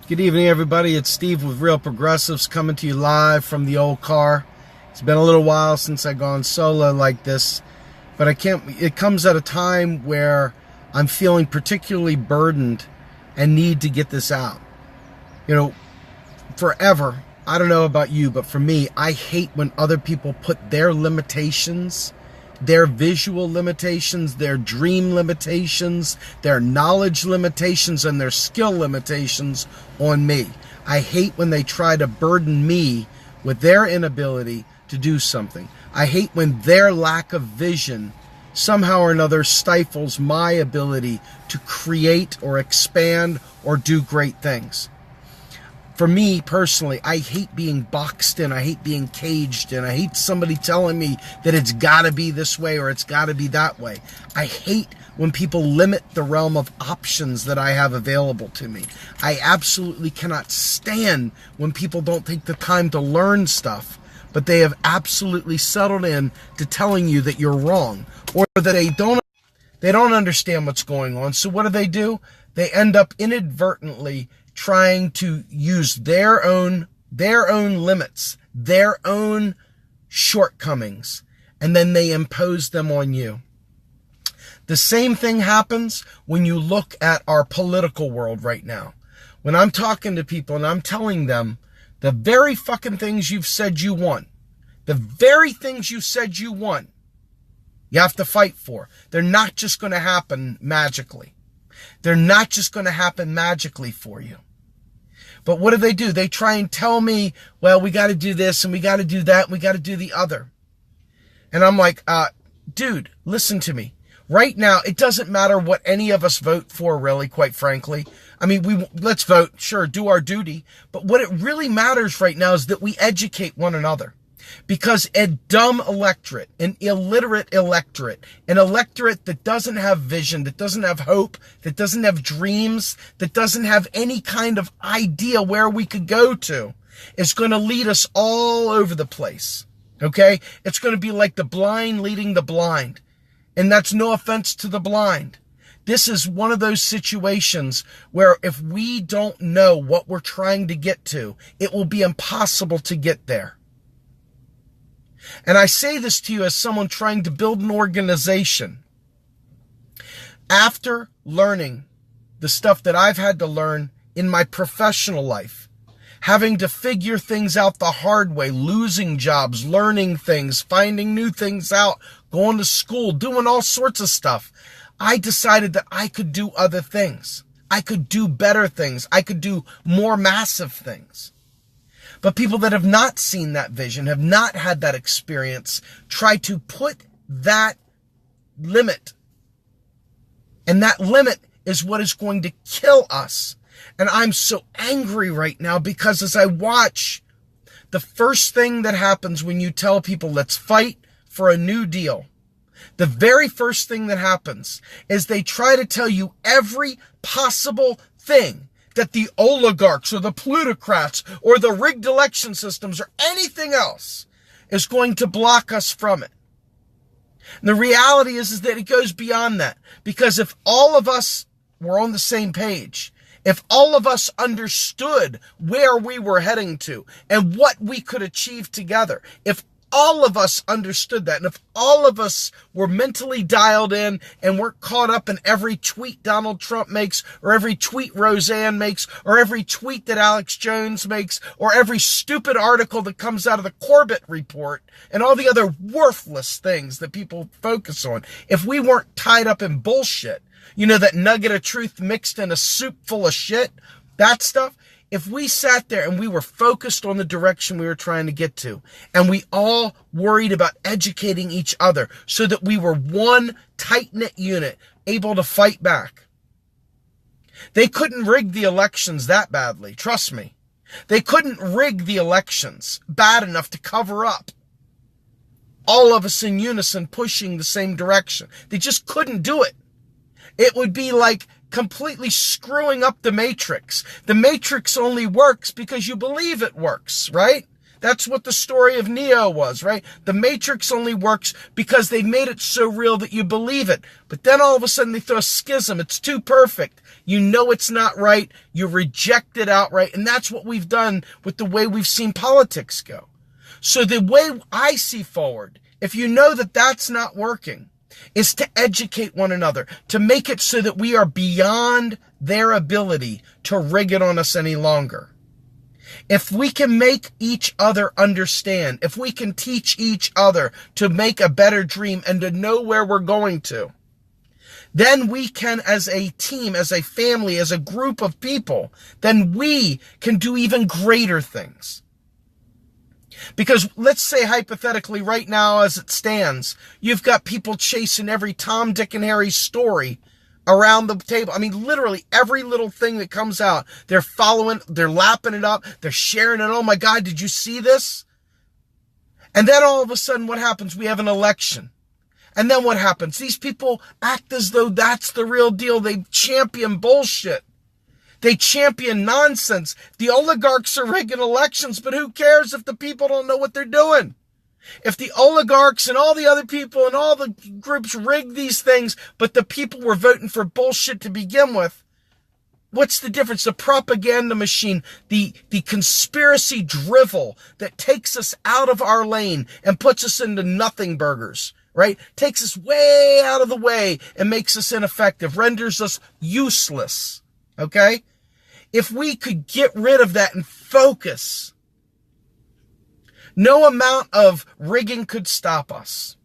Good evening, everybody. It's Steve with Real Progressives coming to you live from the old car. It's been a little while since I've gone solo like this, but it comes at a time where I'm feeling particularly burdened and need to get this out. You know, forever, I don't know about you, but for me, I hate when other people put their limitations, their visual limitations, their dream limitations, their knowledge limitations, and their skill limitations on me. I hate when they try to burden me with their inability to do something. I hate when their lack of vision somehow or another stifles my ability to create or expand or do great things. For me personally, I hate being boxed in. I hate being caged in. I hate somebody telling me that it's got to be this way or it's got to be that way. I hate when people limit the realm of options that I have available to me. I absolutely cannot stand when people don't take the time to learn stuff, but they have absolutely settled in to telling you that you're wrong or that they don't understand what's going on. So what do? They end up inadvertently trying to use their own limits, their own shortcomings, and then they impose them on you. The same thing happens when you look at our political world right now. When I'm talking to people and I'm telling them the very fucking things you've said you want, the very things you said you want, you have to fight for. They're not just going to happen magically. They're not just going to happen magically for you. But what do? They try and tell me, well, we got to do this and we got to do that and we got to do the other. And I'm like, dude, listen to me. Right now, it doesn't matter what any of us vote for, really, quite frankly. I mean, let's vote, sure, do our duty. But what it really matters right now is that we educate one another. Because a dumb electorate, an illiterate electorate, an electorate that doesn't have vision, that doesn't have hope, that doesn't have dreams, that doesn't have any kind of idea where we could go to, is going to lead us all over the place. Okay? It's going to be like the blind leading the blind. And that's no offense to the blind. This is one of those situations where if we don't know what we're trying to get to, it will be impossible to get there. And I say this to you as someone trying to build an organization. After learning the stuff that I've had to learn in my professional life, having to figure things out the hard way, losing jobs, learning things, finding new things out, going to school, doing all sorts of stuff, I decided that I could do other things. I could do better things. I could do more massive things. But people that have not seen that vision, have not had that experience, try to put that limit. And that limit is what is going to kill us. And I'm so angry right now because as I watch, the first thing that happens when you tell people, let's fight for a new deal, the very first thing that happens is they try to tell you every possible thing that the oligarchs or the plutocrats or the rigged election systems or anything else is going to block us from it. And the reality is that it goes beyond that. Because if all of us were on the same page, if all of us understood where we were heading to and what we could achieve together, if all of us understood that, and if all of us were mentally dialed in and weren't caught up in every tweet Donald Trump makes, or every tweet Roseanne makes, or every tweet that Alex Jones makes, or every stupid article that comes out of the Corbett report, and all the other worthless things that people focus on, if we weren't tied up in bullshit, you know, that nugget of truth mixed in a soup full of shit, that stuff, if we sat there and we were focused on the direction we were trying to get to, and we all worried about educating each other so that we were one tight-knit unit able to fight back. They couldn't rig the elections that badly, trust me. They couldn't rig the elections bad enough to cover up all of us in unison pushing the same direction. They just couldn't do it. It would be like completely screwing up the matrix. The matrix only works because you believe it works, right? That's what the story of Neo was, right? The Matrix only works because they've made it so real that you believe it. But then all of a sudden they throw a schism. It's too perfect. You know it's not right. You reject it outright. And that's what we've done with the way we've seen politics go. So the way I see forward, if you know that that's not working, is to educate one another, to make it so that we are beyond their ability to rig it on us any longer. If we can make each other understand, if we can teach each other to make a better dream and to know where we're going to, then we can, as a team, as a family, as a group of people, then we can do even greater things. Because let's say hypothetically right now as it stands, you've got people chasing every Tom, Dick, and Harry story around the table. I mean, literally every little thing that comes out, they're following, they're lapping it up, they're sharing it. Oh my God, did you see this? And then all of a sudden what happens? We have an election. And then what happens? These people act as though that's the real deal. They champion bullshit. They champion nonsense. The oligarchs are rigging elections, but who cares if the people don't know what they're doing? If the oligarchs and all the other people and all the groups rig these things, but the people were voting for bullshit to begin with, what's the difference? The propaganda machine, the conspiracy drivel that takes us out of our lane and puts us into nothing burgers, right? Takes us way out of the way and makes us ineffective, renders us useless. Okay? If we could get rid of that and focus, no amount of rigging could stop us.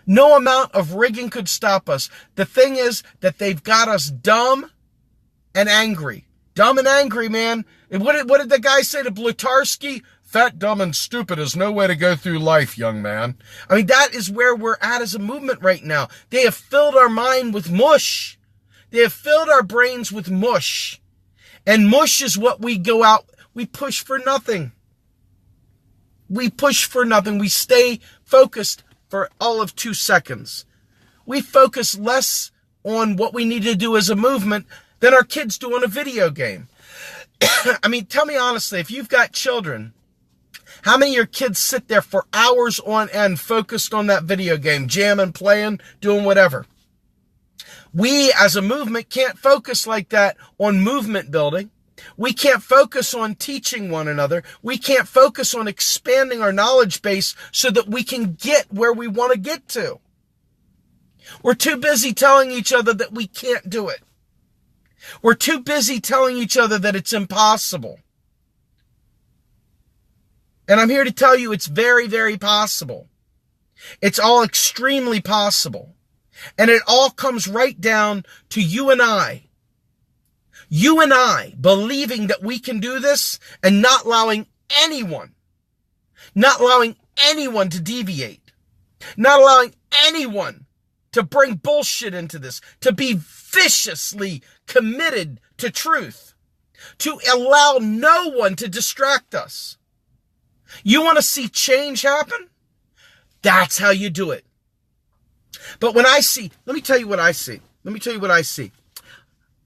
No amount of rigging could stop us. The thing is that they've got us dumb and angry. Dumb and angry, man. And what did the guy say to Blutarsky? Fat, dumb, and stupid is no way to go through life, young man. I mean, that is where we're at as a movement right now. They have filled our mind with mush. They have filled our brains with mush. And mush is what we go out, we push for nothing. We push for nothing. We stay focused for all of 2 seconds. We focus less on what we need to do as a movement than our kids do on a video game. I mean, tell me honestly, if you've got children, how many of your kids sit there for hours on end focused on that video game, jamming, playing, doing whatever? We as a movement can't focus like that on movement building. We can't focus on teaching one another. We can't focus on expanding our knowledge base so that we can get where we want to get to. We're too busy telling each other that we can't do it. We're too busy telling each other that it's impossible. And I'm here to tell you it's very, very possible. It's all extremely possible. And it all comes right down to you and I. You and I believing that we can do this and not allowing anyone to deviate. Not allowing anyone to bring bullshit into this. To be viciously committed to truth. To allow no one to distract us. You want to see change happen? That's how you do it. But when I see, let me tell you what I see.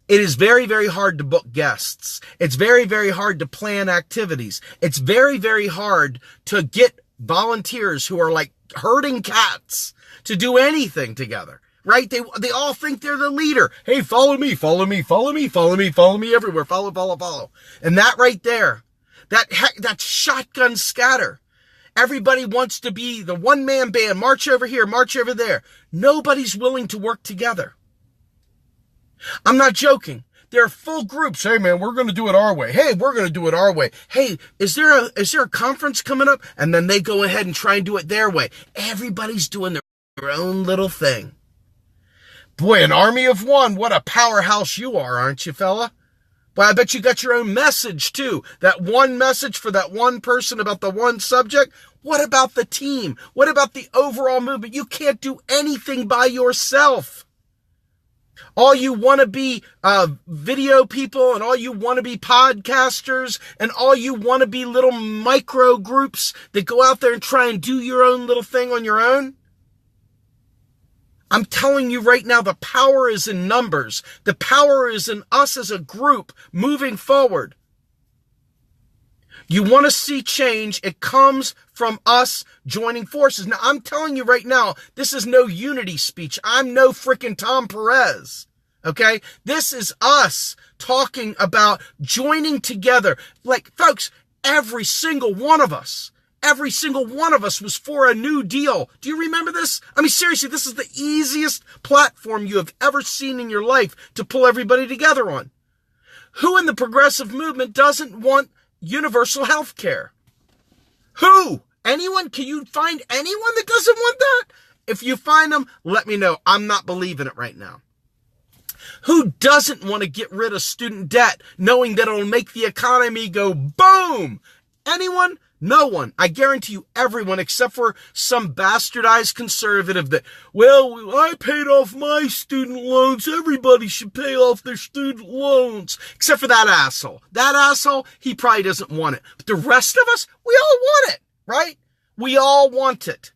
It is very, very hard to book guests. It's very, very hard to plan activities. It's very, very hard to get volunteers who are like herding cats to do anything together, right? They all think they're the leader. Hey, follow me, follow me, follow me, follow me, follow me everywhere. Follow, follow, follow. And that right there, that shotgun scatter. Everybody wants to be the one-man band, march over here, march over there. Nobody's willing to work together. I'm not joking. There are full groups. Hey, man, we're going to do it our way. Hey, we're going to do it our way. Hey, is there a conference coming up? And then they go ahead and try and do it their way. Everybody's doing their own little thing. Boy, an army of one. What a powerhouse you are, aren't you, fella? Well, I bet you got your own message, too. That one message for that one person about the one subject. What about the team? What about the overall movement? You can't do anything by yourself. All you want to be video people and all you want to be podcasters and all you want to be little micro groups that go out there and try and do your own little thing on your own. I'm telling you right now, the power is in numbers. The power is in us as a group moving forward. You want to see change, it comes from us joining forces. Now, I'm telling you right now, this is no unity speech. I'm no freaking Tom Perez. Okay? This is us talking about joining together. Like, folks, every single one of us was for a New Deal. Do you remember this? I mean, seriously, this is the easiest platform you have ever seen in your life to pull everybody together on. Who in the progressive movement doesn't want universal health care? Who? Anyone? Can you find anyone that doesn't want that? If you find them, let me know. I'm not believing it right now. Who doesn't want to get rid of student debt, knowing that it'll make the economy go boom? Anyone? No one. I guarantee you everyone, except for some bastardized conservative that, well, I paid off my student loans. Everybody should pay off their student loans. Except for that asshole. That asshole, he probably doesn't want it. But the rest of us, we all want it, right? We all want it.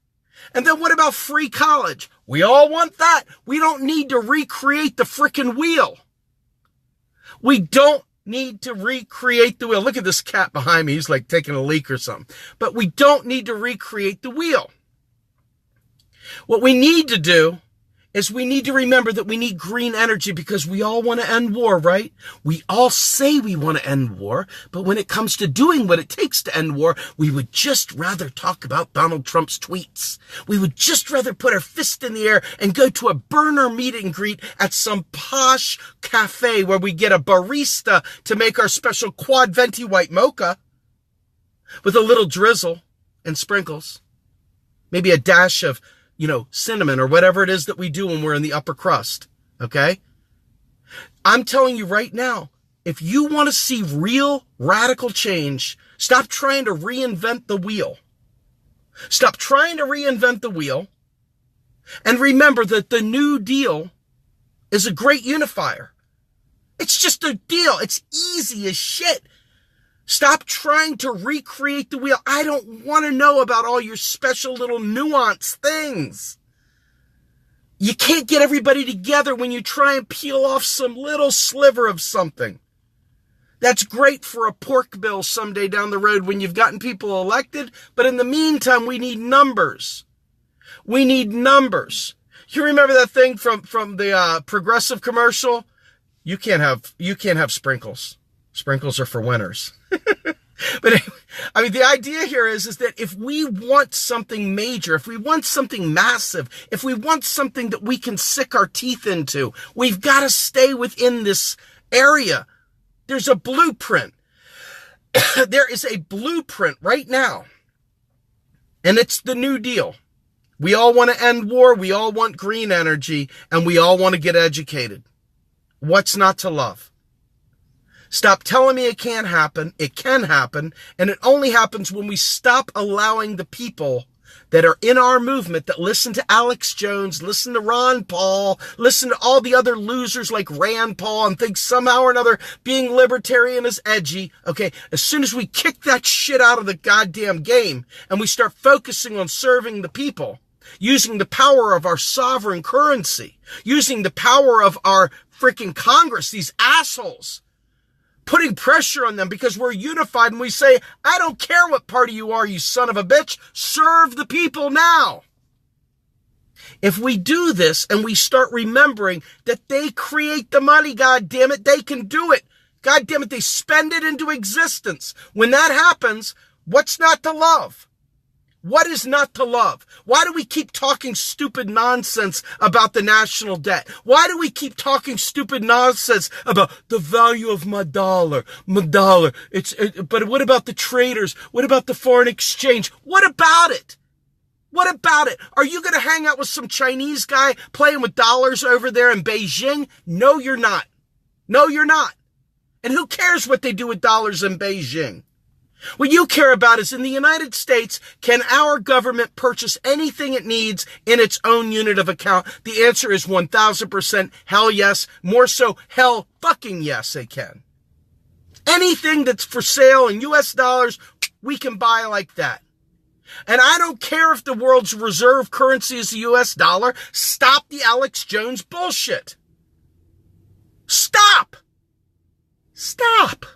And then what about free college? We all want that. We don't need to recreate the frickin' wheel. We don't need to recreate the wheel. Look at this cat behind me. He's like taking a leak or something. But we don't need to recreate the wheel. What we need to do is we need to remember that we need green energy because we all want to end war, right? We all say we want to end war, but when it comes to doing what it takes to end war, we would just rather talk about Donald Trump's tweets. We would just rather put our fist in the air and go to a burner meet and greet at some posh cafe where we get a barista to make our special quad venti white mocha with a little drizzle and sprinkles. Maybe a dash of cinnamon or whatever it is that we do when we're in the upper crust, okay? I'm telling you right now, if you want to see real radical change, stop trying to reinvent the wheel. Stop trying to reinvent the wheel. And remember that the New Deal is a great unifier. It's just a deal. It's easy as shit. Stop trying to recreate the wheel. I don't want to know about all your special little nuanced things. You can't get everybody together when you try and peel off some little sliver of something. That's great for a pork bill someday down the road when you've gotten people elected. But in the meantime, we need numbers. We need numbers. You remember that thing from the Progressive commercial? You can't have sprinkles. Sprinkles are for winners. But anyway, I mean, the idea here is that if we want something major, if we want something massive, if we want something that we can sink our teeth into, we've got to stay within this area. There's a blueprint. There is a blueprint right now. And it's the New Deal. We all want to end war. We all want green energy. And we all want to get educated. What's not to love? Stop telling me it can't happen. It can happen. And it only happens when we stop allowing the people that are in our movement, that listen to Alex Jones, listen to Ron Paul, listen to all the other losers like Rand Paul and think somehow or another being libertarian is edgy. Okay, as soon as we kick that shit out of the goddamn game and we start focusing on serving the people, using the power of our sovereign currency, using the power of our freaking Congress, these assholes, putting pressure on them because we're unified and we say, I don't care what party you are, you son of a bitch, serve the people now. If we do this and we start remembering that they create the money, God damn it, they can do it. God damn it, they spend it into existence. When that happens, what's not to love? What is not to love? Why do we keep talking stupid nonsense about the national debt? Why do we keep talking stupid nonsense about the value of my dollar? But what about the traders? What about the foreign exchange? What about it? What about it? Are you going to hang out with some Chinese guy playing with dollars over there in Beijing? No, you're not. No, you're not. And who cares what they do with dollars in Beijing? What you care about is in the United States, can our government purchase anything it needs in its own unit of account? The answer is 1000% hell yes. More so, hell fucking yes, they can. Anything that's for sale in US dollars, we can buy like that. And I don't care if the world's reserve currency is the US dollar. Stop the Alex Jones bullshit. Stop. Stop.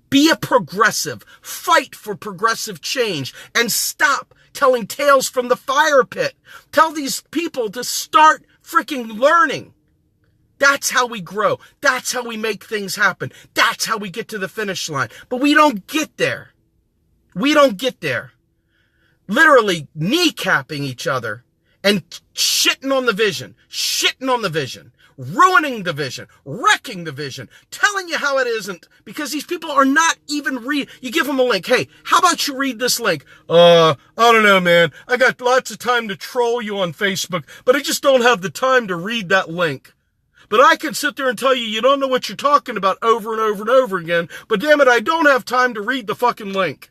Be a progressive. Fight for progressive change. And stop telling tales from the fire pit. Tell these people to start freaking learning. That's how we grow. That's how we make things happen. That's how we get to the finish line. But we don't get there. We don't get there. Literally kneecapping each other and shitting on the vision, ruining the vision, wrecking the vision, telling you how it isn't, because these people are not even you give them a link. Hey, how about you read this link? I don't know, man. I got lots of time to troll you on Facebook, but I just don't have the time to read that link. But I can sit there and tell you don't know what you're talking about over and over and over again, but damn it, I don't have time to read the fucking link.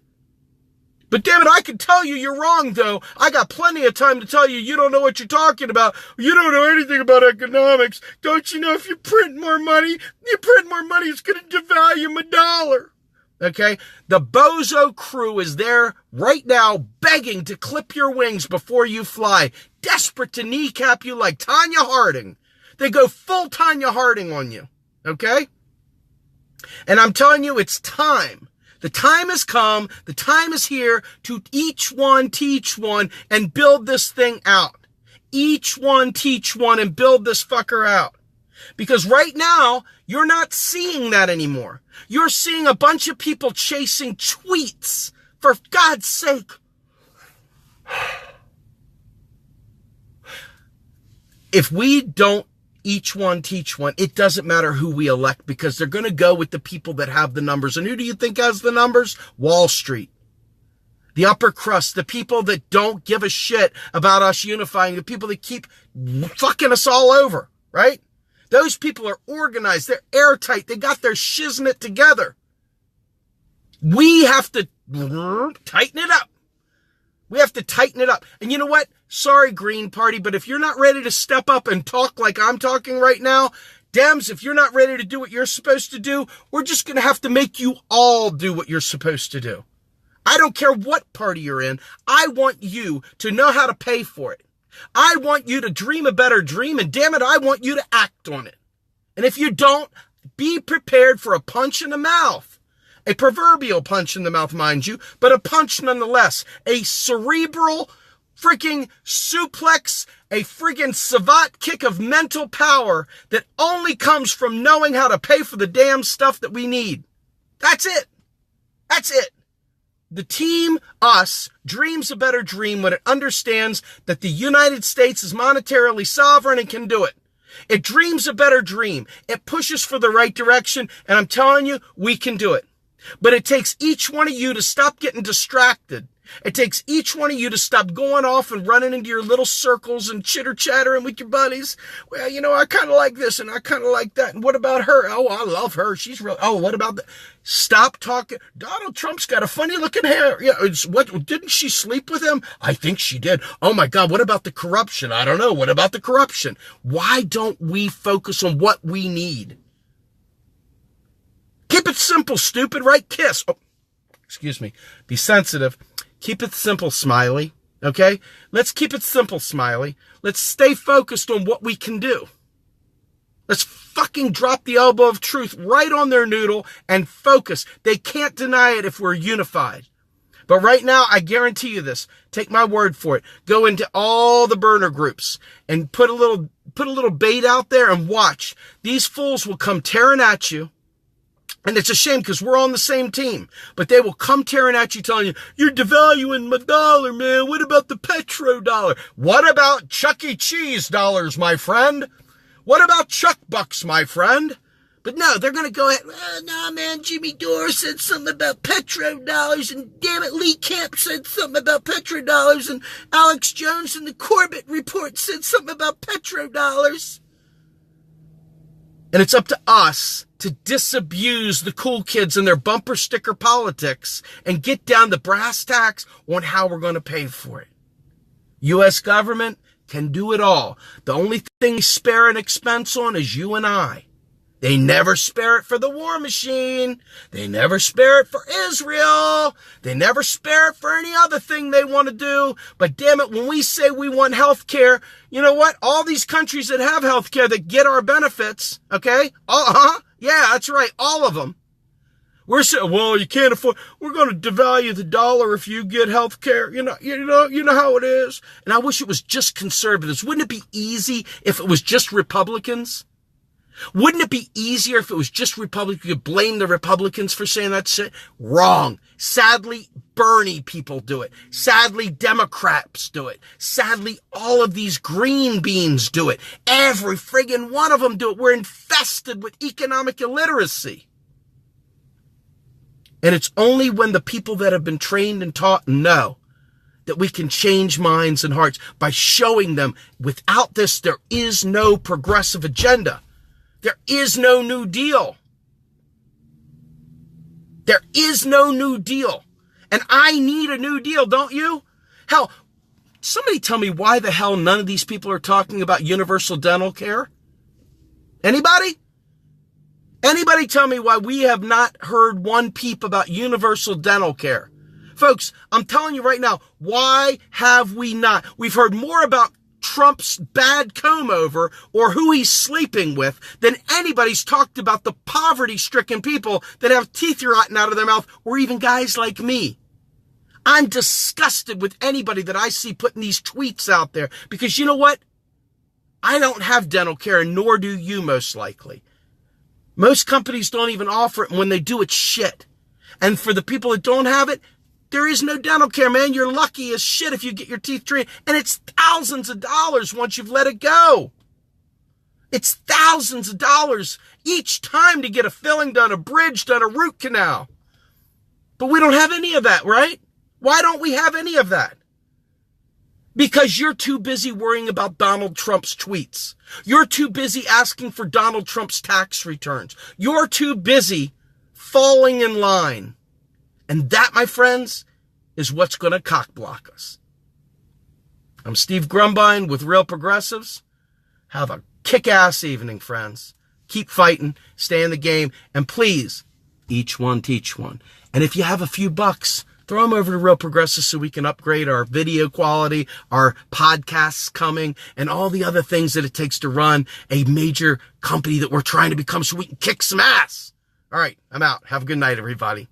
But damn it, I can tell you you're wrong, though. I got plenty of time to tell you you don't know what you're talking about. You don't know anything about economics. Don't you know if you print more money, it's going to devalue my dollar. Okay? The bozo crew is there right now begging to clip your wings before you fly, desperate to kneecap you like Tanya Harding. They go full Tanya Harding on you. Okay? And I'm telling you, it's time. The time has come, the time is here to each one teach one and build this thing out. Each one teach one and build this fucker out. Because right now, you're not seeing that anymore. You're seeing a bunch of people chasing tweets. For God's sake. If we don't each one teach one, it doesn't matter who we elect, because they're going to go with the people that have the numbers. And who do you think has the numbers? Wall Street. The upper crust, the people that don't give a shit about us unifying, the people that keep fucking us all over, right? Those people are organized. They're airtight. They got their shiznit together. We have to tighten it up. We have to tighten it up. And you know what? Sorry, Green Party, but if you're not ready to step up and talk like I'm talking right now, Dems, if you're not ready to do what you're supposed to do, we're just going to have to make you all do what you're supposed to do. I don't care what party you're in. I want you to know how to pay for it. I want you to dream a better dream, and damn it, I want you to act on it. And if you don't, be prepared for a punch in the mouth. A proverbial punch in the mouth, mind you, but a punch nonetheless. A cerebral freaking suplex, a friggin' savate kick of mental power that only comes from knowing how to pay for the damn stuff that we need. That's it. That's it. The team, us, dreams a better dream when it understands that the United States is monetarily sovereign and can do it. It dreams a better dream. It pushes for the right direction, and I'm telling you, we can do it. But it takes each one of you to stop getting distracted. It takes each one of you to stop going off and running into your little circles and chitter-chattering with your buddies. Well, you know, I kind of like this and I kind of like that. And what about her? Oh, I love her. She's real. Oh, what about that? Stop talking. Donald Trump's got a funny-looking hair. Yeah, didn't she sleep with him? I think she did. Oh, my God, what about the corruption? I don't know. What about the corruption? Why don't we focus on what we need? Keep it simple, stupid, right? Kiss. Oh, excuse me. Be sensitive. Keep it simple, Smiley. Okay? Let's keep it simple, Smiley. Let's stay focused on what we can do. Let's fucking drop the elbow of truth right on their noodle and focus. They can't deny it if we're unified. But right now, I guarantee you this. Take my word for it. Go into all the burner groups and put a little bait out there and watch. These fools will come tearing at you. And it's a shame because we're on the same team. But they will come tearing at you telling you, you're devaluing my dollar, man. What about the petrodollar? What about Chuck E. Cheese dollars, my friend? What about Chuck Bucks, my friend? But no, they're going to go ahead. Well, no, man, Jimmy Dore said something about petrodollars. And damn it, Lee Camp said something about petrodollars. And Alex Jones in the Corbett report said something about petrodollars. And it's up to us to disabuse the cool kids and their bumper sticker politics and get down to brass tacks on how we're going to pay for it. U.S. government can do it all. The only thing they spare an expense on is you and I. They never spare it for the war machine. They never spare it for Israel. They never spare it for any other thing they want to do. But damn it, when we say we want health care, you know what? All these countries that have health care that get our benefits, okay? Yeah, that's right, all of them. We're saying, well, you can't afford, we're going to devalue the dollar if you get health care. You know how it is. And I wish it was just conservatives. Wouldn't it be easy if it was just Republicans? Wouldn't it be easier if it was just Republicans? You could blame the Republicans for saying that shit? Wrong. Sadly, Bernie people do it. Sadly, Democrats do it. Sadly, all of these green beans do it. Every friggin' one of them do it. We're infested with economic illiteracy. And it's only when the people that have been trained and taught know that we can change minds and hearts by showing them without this, there is no progressive agenda. There is no New Deal. There is no New Deal. And I need a New Deal, don't you? Hell, somebody tell me why the hell none of these people are talking about universal dental care? Anybody? Anybody tell me why we have not heard one peep about universal dental care? Folks, I'm telling you right now, why have we not? We've heard more about Trump's bad comb over or who he's sleeping with than anybody's talked about the poverty-stricken people that have teeth rotten out of their mouth, or even guys like me. I'm disgusted with anybody that I see putting these tweets out there, because you know what? I don't have dental care, and nor do you, most likely. Most companies don't even offer it, and when they do, it's shit. And for the people that don't have it, there is no dental care, man. You're lucky as shit if you get your teeth treated. And it's thousands of dollars once you've let it go. It's thousands of dollars each time to get a filling done, a bridge done, a root canal. But we don't have any of that, right? Why don't we have any of that? Because you're too busy worrying about Donald Trump's tweets. You're too busy asking for Donald Trump's tax returns. You're too busy falling in line. And that, my friends, is what's going to cockblock us. I'm Steve Grumbine with Real Progressives. Have a kick-ass evening, friends. Keep fighting, stay in the game, and please, each one teach one. And if you have a few bucks, throw them over to Real Progressives so we can upgrade our video quality, our podcasts coming, and all the other things that it takes to run a major company that we're trying to become so we can kick some ass. All right, I'm out. Have a good night, everybody.